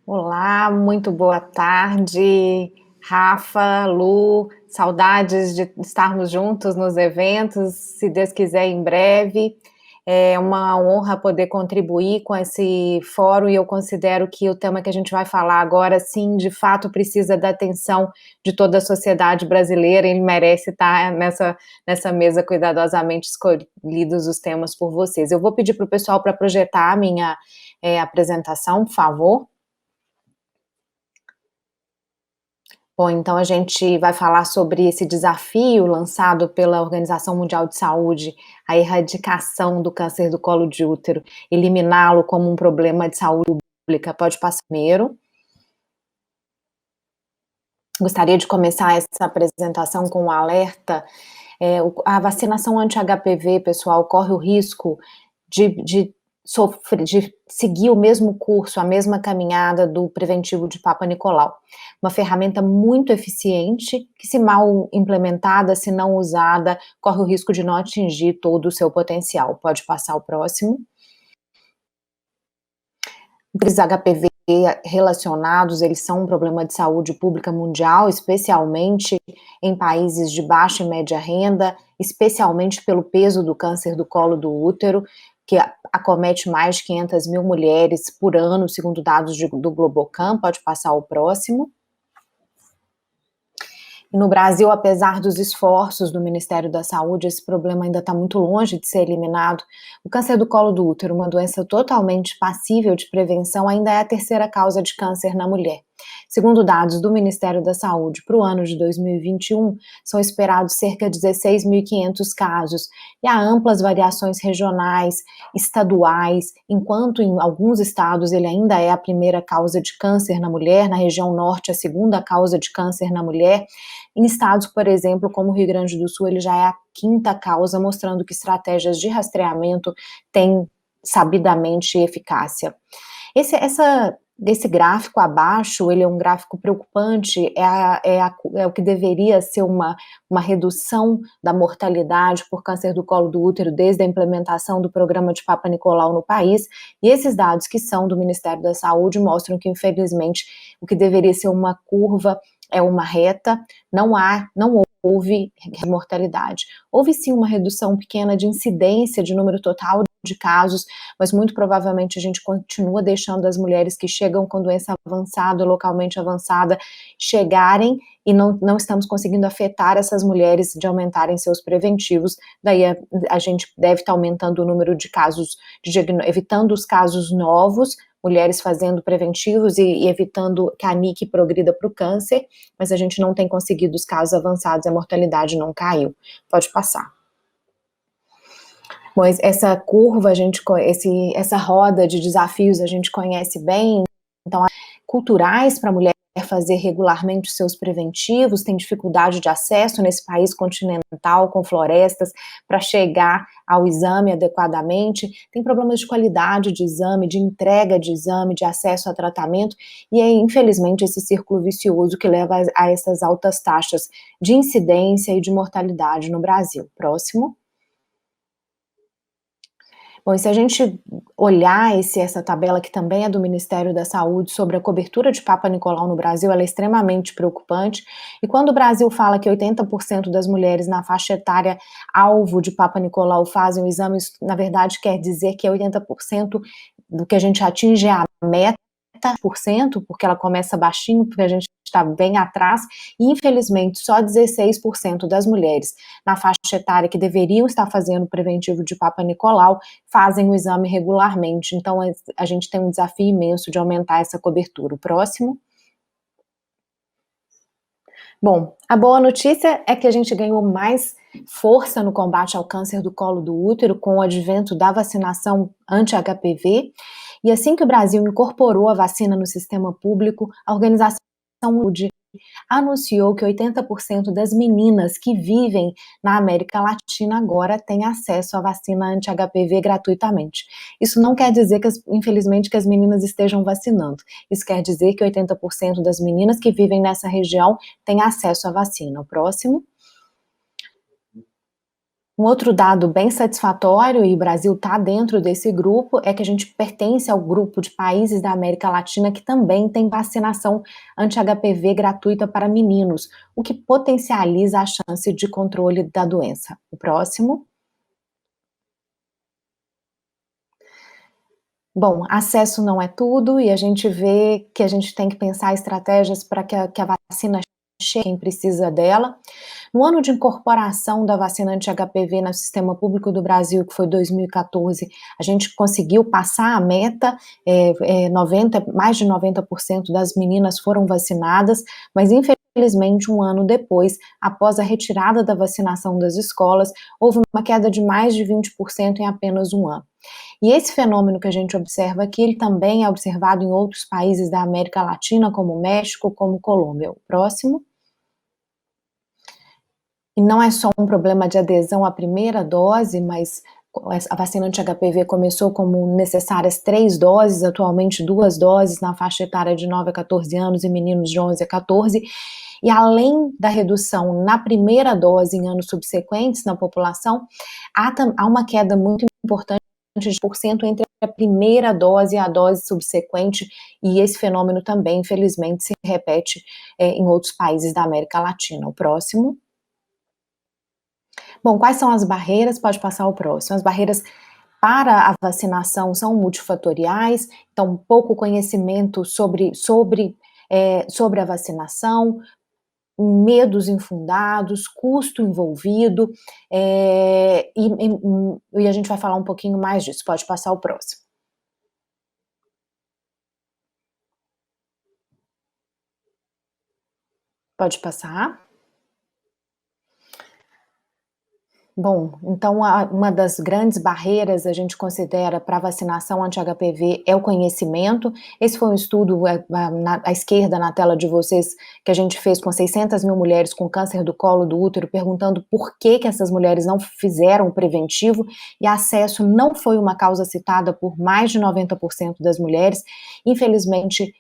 Olá, muito boa tarde, Rafa, Lu, saudades de estarmos juntos nos eventos, se Deus quiser, em breve. É uma honra poder contribuir com esse fórum e eu considero que o tema que a gente vai falar agora, sim, de fato precisa da atenção de toda a sociedade brasileira, ele merece estar nessa mesa cuidadosamente escolhidos os temas por vocês. Eu vou pedir para o pessoal para projetar a minha apresentação, por favor. Bom, então a gente vai falar sobre esse desafio lançado pela Organização Mundial de Saúde, a erradicação do câncer do colo de útero, eliminá-lo como um problema de saúde pública. Pode passar primeiro. Gostaria de começar essa apresentação com um alerta. A vacinação anti-HPV, pessoal, corre o risco de seguir o mesmo curso, a mesma caminhada do preventivo de Papa Nicolau. Uma ferramenta muito eficiente, que se mal implementada, se não usada, corre o risco de não atingir todo o seu potencial. Pode passar o próximo. Os HPV relacionados, eles são um problema de saúde pública mundial, especialmente em países de baixa e média renda, especialmente pelo peso do câncer do colo do útero, que acomete mais de 500 mil mulheres por ano, segundo dados do Globocam. Pode passar o próximo. E no Brasil, apesar dos esforços do Ministério da Saúde, esse problema ainda está muito longe de ser eliminado. O câncer do colo do útero, uma doença totalmente passível de prevenção, ainda é a terceira causa de câncer na mulher. Segundo dados do Ministério da Saúde, para o ano de 2021, são esperados cerca de 16.500 casos, e há amplas variações regionais, estaduais, enquanto em alguns estados ele ainda é a primeira causa de câncer na mulher, na região norte a segunda causa de câncer na mulher. Em estados, por exemplo, como o Rio Grande do Sul, ele já é a quinta causa, mostrando que estratégias de rastreamento têm sabidamente eficácia. Esse gráfico abaixo, ele é um gráfico preocupante, é o que deveria ser uma redução da mortalidade por câncer do colo do útero desde a implementação do programa de Papa Nicolau no país, e esses dados que são do Ministério da Saúde mostram que, infelizmente, o que deveria ser uma curva é uma reta, não houve mortalidade. Houve sim uma redução pequena de incidência de número total de casos, mas muito provavelmente a gente continua deixando as mulheres que chegam com doença avançada, localmente avançada, chegarem e não estamos conseguindo afetar essas mulheres de aumentarem seus preventivos, daí a gente deve estar aumentando o número de casos, evitando os casos novos, mulheres fazendo preventivos e evitando que a NIC progrida para o câncer, mas a gente não tem conseguido os casos avançados, a mortalidade não caiu. Pode passar. Bom, essa curva, essa roda de desafios a gente conhece bem, então, culturais para a mulher fazer regularmente os seus preventivos, tem dificuldade de acesso nesse país continental, com florestas, para chegar ao exame adequadamente, tem problemas de qualidade de exame, de entrega de exame, de acesso a tratamento, e é infelizmente esse círculo vicioso que leva a essas altas taxas de incidência e de mortalidade no Brasil. Próximo. Bom, e se a gente olhar essa tabela, que também é do Ministério da Saúde, sobre a cobertura de Papa Nicolau no Brasil, ela é extremamente preocupante, e quando o Brasil fala que 80% das mulheres na faixa etária alvo de Papa Nicolau fazem o exame, isso na verdade quer dizer que 80% do que a gente atinge é a meta, porque ela começa baixinho, porque a gente está bem atrás, e infelizmente só 16% das mulheres na faixa etária que deveriam estar fazendo o preventivo de Papa Nicolau fazem o exame regularmente, então a gente tem um desafio imenso de aumentar essa cobertura. O próximo. Bom, a boa notícia é que a gente ganhou mais força no combate ao câncer do colo do útero com o advento da vacinação anti-HPV, e assim que o Brasil incorporou a vacina no sistema público, a Organização Mundial anunciou que 80% das meninas que vivem na América Latina agora têm acesso à vacina anti-HPV gratuitamente. Isso não quer dizer que, infelizmente, que as meninas estejam vacinando. Isso quer dizer que 80% das meninas que vivem nessa região têm acesso à vacina. O próximo. Um outro dado bem satisfatório, e o Brasil está dentro desse grupo, é que a gente pertence ao grupo de países da América Latina que também tem vacinação anti-HPV gratuita para meninos, o que potencializa a chance de controle da doença. O próximo. Bom, acesso não é tudo e a gente vê que a gente tem que pensar estratégias para que a vacina chegue a quem precisa dela. No ano de incorporação da vacina anti-HPV no sistema público do Brasil, que foi 2014, a gente conseguiu passar a meta, 90, mais de 90% das meninas foram vacinadas, mas infelizmente um ano depois, após a retirada da vacinação das escolas, houve uma queda de mais de 20% em apenas um ano. E esse fenômeno que a gente observa aqui, ele também é observado em outros países da América Latina, como México, como Colômbia. O próximo. E não é só um problema de adesão à primeira dose, mas a vacina anti-HPV começou como necessárias 3 doses, atualmente 2 doses na faixa etária de 9 a 14 anos e meninos de 11 a 14, e além da redução na primeira dose em anos subsequentes na população, há uma queda muito importante de 10% entre a primeira dose e a dose subsequente, e esse fenômeno também, infelizmente, se repete em outros países da América Latina. O próximo. Bom, quais são as barreiras? Pode passar o próximo. As barreiras para a vacinação são multifatoriais, então pouco conhecimento sobre a vacinação, medos infundados, custo envolvido, e a gente vai falar um pouquinho mais disso. Pode passar o próximo. Pode passar. Bom, então uma das grandes barreiras a gente considera para a vacinação anti-HPV é o conhecimento. Esse foi um estudo à esquerda na tela de vocês que a gente fez com 600 mil mulheres com câncer do colo do útero, perguntando por que essas mulheres não fizeram o preventivo, e acesso não foi uma causa citada por mais de 90% das mulheres. Infelizmente,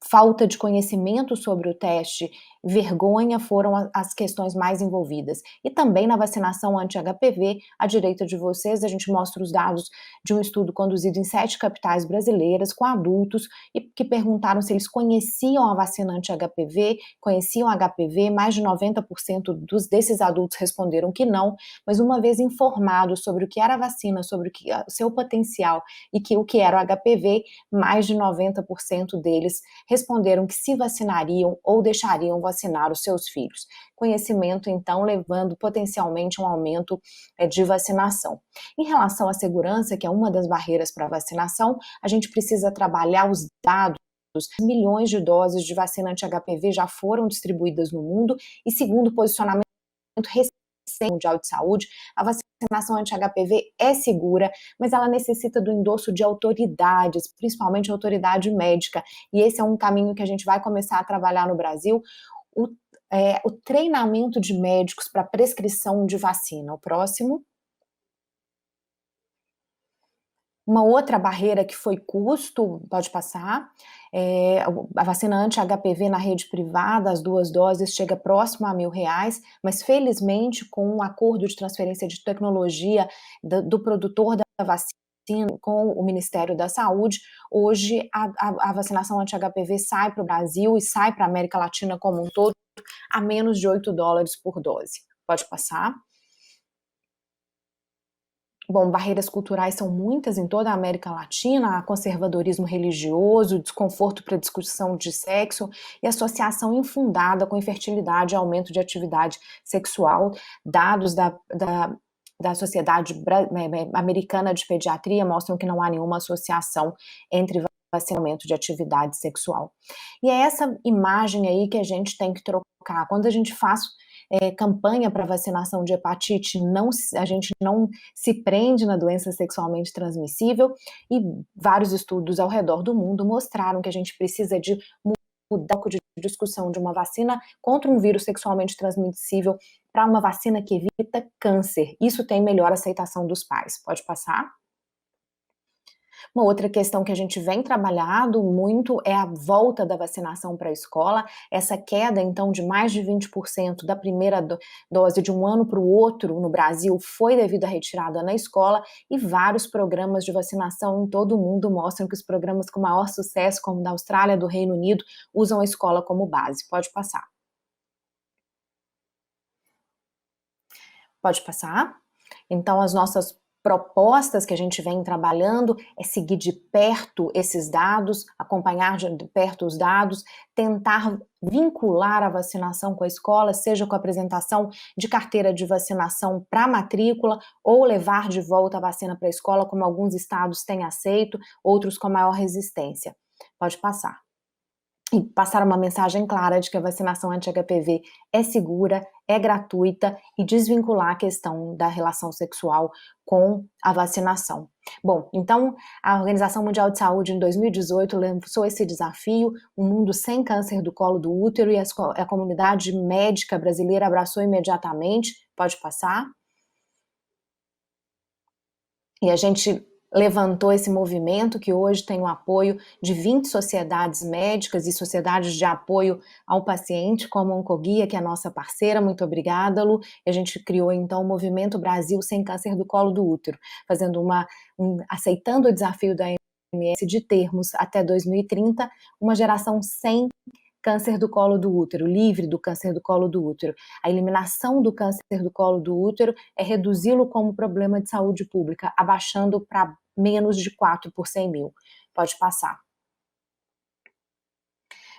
falta de conhecimento sobre o teste, vergonha foram as questões mais envolvidas. E também na vacinação anti-HPV, à direita de vocês, a gente mostra os dados de um estudo conduzido em 7 capitais brasileiras com adultos e que perguntaram se eles conheciam a vacina anti-HPV, conheciam HPV, mais de 90% desses adultos responderam que não, mas uma vez informados sobre o que era a vacina, sobre o seu potencial e o que era o HPV, mais de 90% deles responderam que se vacinariam ou deixariam vacinar os seus filhos. Conhecimento, então, levando potencialmente um aumento de vacinação. Em relação à segurança, que é uma das barreiras para a vacinação, a gente precisa trabalhar os dados. Milhões de doses de vacina anti-HPV já foram distribuídas no mundo e, segundo o posicionamento recente Mundial de Saúde, a vacinação anti-HPV é segura, mas ela necessita do endosso de autoridades, principalmente autoridade médica, e esse é um caminho que a gente vai começar a trabalhar no Brasil, o treinamento de médicos para prescrição de vacina. O próximo. Uma outra barreira que foi custo, pode passar, a vacina anti-HPV na rede privada, as 2 doses, chega próximo a R$1.000, mas felizmente com um acordo de transferência de tecnologia do produtor da vacina com o Ministério da Saúde, hoje a vacinação anti-HPV sai para o Brasil e sai para a América Latina como um todo a menos de $8 por dose. Pode passar. Bom, barreiras culturais são muitas em toda a América Latina, há conservadorismo religioso, desconforto para discussão de sexo e associação infundada com infertilidade e aumento de atividade sexual. Dados da Sociedade Americana de Pediatria mostram que não há nenhuma associação entre vacinamento de atividade sexual. E é essa imagem aí que a gente tem que trocar. Quando a gente faz campanha para vacinação de hepatite, a gente não se prende na doença sexualmente transmissível, e vários estudos ao redor do mundo mostraram que a gente precisa de mudar de discussão de uma vacina contra um vírus sexualmente transmissível para uma vacina que evita câncer. Isso tem melhor aceitação dos pais. Pode passar. Uma outra questão que a gente vem trabalhando muito é a volta da vacinação para a escola. Essa queda, então, de mais de 20% da primeira dose de um ano para o outro no Brasil foi devido à retirada na escola, e vários programas de vacinação em todo o mundo mostram que os programas com maior sucesso, como da Austrália, do Reino Unido, usam a escola como base. Pode passar. Pode passar. Então, as nossas propostas que a gente vem trabalhando é seguir de perto esses dados, acompanhar de perto os dados, tentar vincular a vacinação com a escola, seja com a apresentação de carteira de vacinação para a matrícula, ou levar de volta a vacina para a escola, como alguns estados têm aceito, outros com maior resistência. Pode passar. E passar uma mensagem clara de que a vacinação anti-HPV é segura, é gratuita, e desvincular a questão da relação sexual com a vacinação. Bom, então a Organização Mundial de Saúde em 2018 lançou esse desafio, um mundo sem câncer do colo do útero, e a comunidade médica brasileira abraçou imediatamente. Pode passar. E a gente levantou esse movimento, que hoje tem o apoio de 20 sociedades médicas e sociedades de apoio ao paciente, como a Oncoguia, que é a nossa parceira. Muito obrigada, Lu. E a gente criou, então, o Movimento Brasil Sem Câncer do Colo do Útero, fazendo aceitando o desafio da OMS de termos, até 2030, uma geração sem câncer do colo do útero, livre do câncer do colo do útero. A eliminação do câncer do colo do útero é reduzi-lo como problema de saúde pública, abaixando para menos de 4 por 100 mil. Pode passar.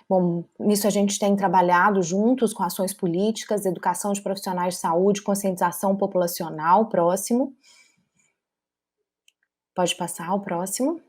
Bom, nisso a gente tem trabalhado juntos com ações políticas, educação de profissionais de saúde, conscientização populacional. Próximo. Pode passar o próximo.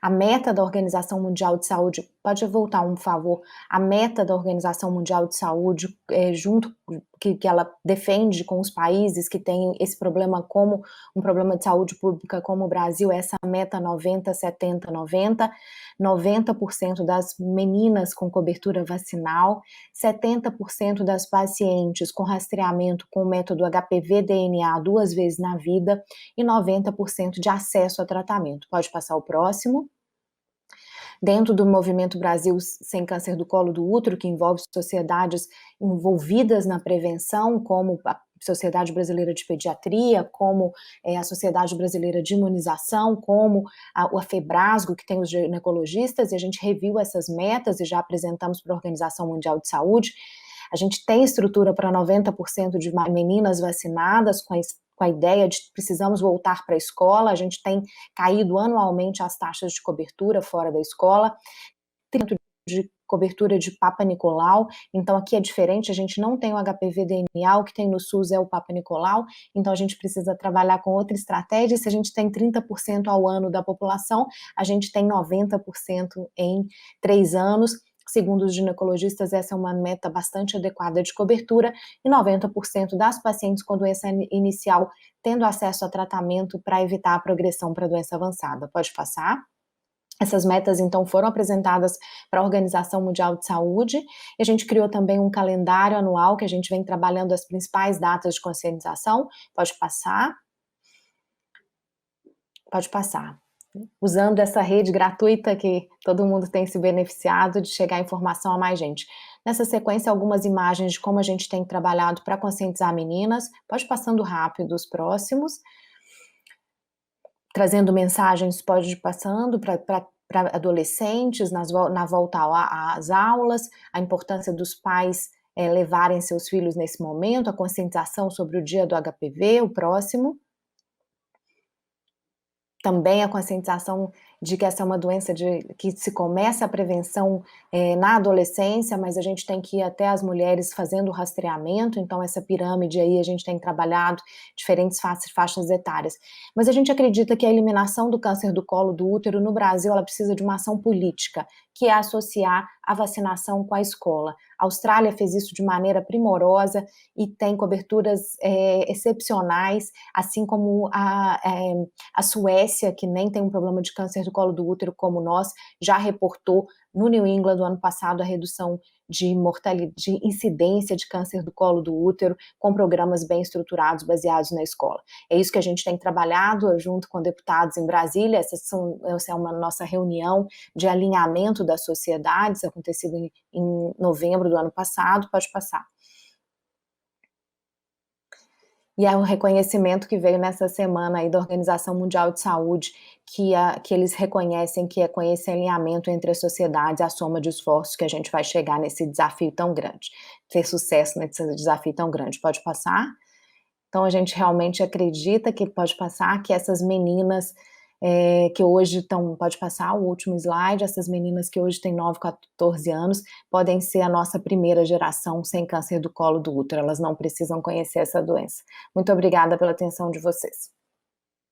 A meta da Organização Mundial de Saúde, pode voltar por favor, a meta da Organização Mundial de Saúde, junto que ela defende com os países que têm esse problema como um problema de saúde pública, como o Brasil, essa meta 90, 70, 90, 90% das meninas com cobertura vacinal, 70% das pacientes com rastreamento com o método HPV-DNA 2 vezes na vida, e 90% de acesso a tratamento. Pode passar o próximo. Dentro do Movimento Brasil Sem Câncer do Colo do Útero, que envolve sociedades envolvidas na prevenção, como a Sociedade Brasileira de Pediatria, como a Sociedade Brasileira de Imunização, como a FEBRASGO, que tem os ginecologistas, e a gente reviu essas metas e já apresentamos para a Organização Mundial de Saúde. A gente tem estrutura para 90% de meninas vacinadas, com a ideia de que precisamos voltar para a escola. A gente tem caído anualmente as taxas de cobertura fora da escola, de cobertura de Papa Nicolau. Então aqui é diferente, a gente não tem o HPV-DNA, o que tem no SUS é o Papa Nicolau, então a gente precisa trabalhar com outra estratégia. Se a gente tem 30% ao ano da população, a gente tem 90% em 3 anos. Segundo os ginecologistas, essa é uma meta bastante adequada de cobertura, e 90% das pacientes com doença inicial tendo acesso a tratamento para evitar a progressão para a doença avançada. Pode passar. Essas metas, então, foram apresentadas para a Organização Mundial de Saúde, e a gente criou também um calendário anual que a gente vem trabalhando as principais datas de conscientização. Pode passar. Pode passar. Usando essa rede gratuita que todo mundo tem se beneficiado de chegar a informação a mais gente. Nessa sequência, algumas imagens de como a gente tem trabalhado para conscientizar meninas. Pode passando rápido os próximos. Trazendo mensagens, pode ir passando para adolescentes, na volta às aulas, a importância dos pais levarem seus filhos nesse momento, a conscientização sobre o dia do HPV, o próximo. Também a conscientização de que essa é uma doença que se começa a prevenção na adolescência, mas a gente tem que ir até as mulheres fazendo o rastreamento. Então essa pirâmide aí a gente tem trabalhado diferentes faixas etárias. Mas a gente acredita que a eliminação do câncer do colo do útero no Brasil, ela precisa de uma ação política, que é associar a vacinação com a escola. A Austrália fez isso de maneira primorosa e tem coberturas excepcionais, assim como a Suécia, que nem tem um problema de câncer do colo do útero como nós, já reportou no New England do ano passado a redução de mortalidade, de incidência de câncer do colo do útero, com programas bem estruturados, baseados na escola. É isso que a gente tem trabalhado junto com deputados em Brasília. Essa é uma nossa reunião de alinhamento das sociedades, acontecido em novembro do ano passado. Pode passar. E é um reconhecimento que veio nessa semana aí da Organização Mundial de Saúde, que eles reconhecem que é com esse alinhamento entre as sociedades, a soma de esforços, que a gente vai chegar nesse desafio tão grande, ter sucesso nesse desafio tão grande. Pode passar? Então a gente realmente acredita que pode passar, que essas meninas que hoje estão, pode passar o último slide, essas meninas que hoje têm 9, 14 anos, podem ser a nossa primeira geração sem câncer do colo do útero, elas não precisam conhecer essa doença. Muito obrigada pela atenção de vocês.